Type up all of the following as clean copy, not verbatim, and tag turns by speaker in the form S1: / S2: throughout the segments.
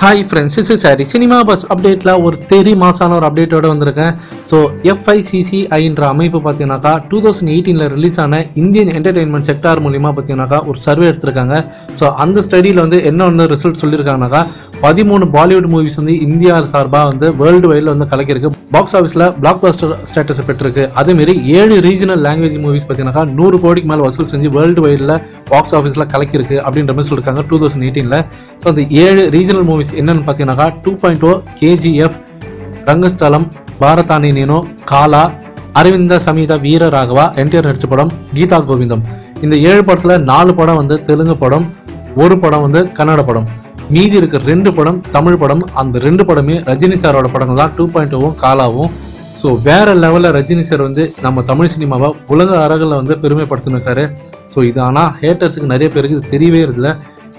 S1: Hi friends, this is Harry. Cinema Bus update la ஒரு தெரி மாசான ஒரு அப்டேட்டோட வந்திருக்கேன். ஸோ FICCI என்ற அமைப்பு பார்த்தீங்கன்னாக்கா 2018ல ரிலீஸ் ஆன இந்தியன் என்டர்டெயின்மெண்ட் செக்டார் மூலியமாக பார்த்தீங்கன்னாக்கா ஒரு சர்வே எடுத்திருக்காங்க. ஸோ அந்த ஸ்டடியில் வந்து என்ன ரிசல்ட் சொல்லியிருக்காங்கனாக்கா 13 பாலிவுட் மூவிஸ் வந்து இந்தியா சார்பாக வந்து வேர்ல்டு வைடில் வந்து கலக்கிருக்கு. பாக்ஸ் ஆஃபீஸில் பிளாக் பஸ்டர் ஸ்டேட்டஸ் பெற்றிருக்கு. அதேமாரி 7 ரீஜனல் லாங்குவேஜ் மூவிஸ் பார்த்தீங்கன்னாக்கா 100 கோடிக்கு மேலே வசூல் செஞ்சு வேர்ல்டு வைடில் பாக்ஸ் ஆஃபீஸில் கலக்கிருக்கு அப்படின்ற மாதிரி சொல்லியிருக்காங்க 2018ல. ஸோ அந்த 7 ரீஜனல் மூவிஸ் என்னன்னு பார்த்தீங்கன்னாக்கா 2.0, KGF, ரங்கஸ்தலம், பாரதானி நேனோ, காலா, அரவிந்த சமீதா வீர ராகவா, என்டிஆர் நடிச்ச படம், கீதா கோவிந்தம். இந்த 7 படத்துல 4 படம் வந்து தெலுங்கு படம், 1 படம் வந்து கன்னட படம், மீதி இருக்க 2 படம் தமிழ் படம். அந்த 2 படமே ரஜினி சாரோட படங்கள் தான், 2.0வும் காலாவும். ஸோ வேற லெவலில் ரஜினி சார் வந்து நம்ம தமிழ் சினிமாவை உலக அரங்கில் வந்து பெருமைப்படுத்தினிருக்காரு. ஸோ இது ஆனால் ஹேட்டர்ஸுக்கு நிறைய பேருக்கு இது தெரியவே இல்லை.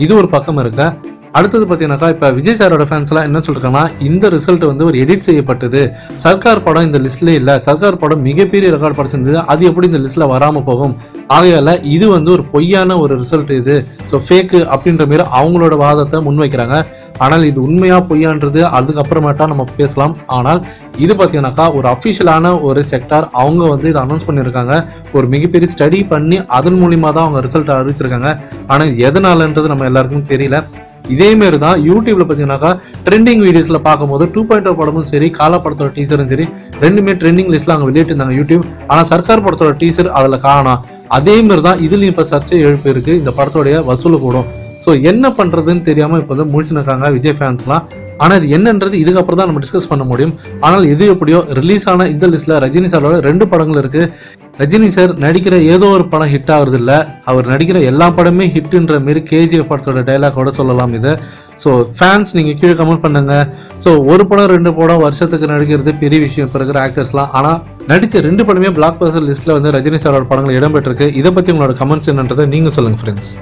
S1: இது ஒரு பக்கம் இருக்க. அடுத்தது பார்த்தீங்கன்னாக்கா இப்போ விஜய் சாரோட ஃபேன்ஸ்லாம் என்ன சொல்லிருக்காங்கன்னா, இந்த ரிசல்ட் வந்து ஒரு எடிட் செய்யப்பட்டது, சர்க்கார் படம் இந்த லிஸ்ட்லேயே இல்லை, சர்க்கார் படம் மிகப்பெரிய ரெக்கார்ட் படைச்சிருந்தது, அது எப்படி இந்த லிஸ்ட்ல வராமல் போகும், ஆகையால இது வந்து ஒரு பொய்யான ஒரு ரிசல்ட், இது ஸோ ஃபேக்கு அப்படின்ற மாரி அவங்களோட வாதத்தை முன்வைக்கிறாங்க. ஆனால் இது உண்மையா பொய்யான்றது அதுக்கப்புறமேட்டா நம்ம பேசலாம். ஆனால் இது பார்த்தீங்கன்னாக்கா ஒரு அஃபிஷியலான ஒரு செக்டார், அவங்க வந்து இதை அனௌன்ஸ் பண்ணியிருக்காங்க. ஒரு மிகப்பெரிய ஸ்டடி பண்ணி அதன் மூலியமா தான் அவங்க ரிசல்ட் அறிவிச்சிருக்காங்க. ஆனால் எதனாலன்றது நம்ம எல்லாருக்கும் தெரியல. இதே மாதிரி தான் யூடியூப்ல பார்த்தீங்கன்னாக்கா ட்ரெண்டிங் வீடியோஸ்ல பார்க்கும்போது 2.0 படமும் சரி, காலா படத்தோட டீசரும் சரி, ரெண்டுமே ட்ரெண்டிங் லிஸ்ட்ல அவங்க வெளியிட்டிருந்தாங்க யூடியூப். ஆனால் சர்க்கார் படத்தோட டீசர் அதில் காணோம். அதே மாதிரி தான் இதுலயும் இப்போ சர்ச்சை எழுப்பு இருக்கு, இந்த படத்தோடைய வசூல் கூடும். ஸோ என்ன பண்றதுன்னு தெரியாம இப்போ வந்து முழிச்சுருக்காங்க விஜய் ஃபேன்ஸ்லாம். ஆனால் இது என்னன்றது இதுக்கப்புறம் தான் நம்ம டிஸ்கஸ் பண்ண முடியும். ஆனால் எது எப்படியோ ரிலீஸ் ஆன இந்த லிஸ்ட்ல ரஜினி சாரோட 2 படங்கள் இருக்கு. ரஜினி சார் நடிக்கிற ஏதோ ஒரு படம் ஹிட் ஆகுறது இல்லை, அவர் நடிக்கிற எல்லா படமே ஹிட்ன்ற மாரி KGF படத்தோட டைலாகோட சொல்லலாம் இதை. ஸோ ஃபேன்ஸ் நீங்கள் கீழே கமெண்ட் பண்ணுங்க. ஸோ 1 படம் 2 படம் வருஷத்துக்கு நடிக்கிறது பெரிய விஷயம் இப்போ இருக்கிற ஆக்டர்ஸ்லாம். ஆனால் நடித்த 2 படமே பிளாக் பஸ்டர் லிஸ்ட்ல வந்து ரஜினி சாரோட படங்கள் இடம்பெற்றிருக்கு. இதை பற்றி உங்களோட கமெண்ட்ஸ் என்னன்றதை நீங்கள் சொல்லுங்கள் ஃப்ரெண்ட்ஸ்.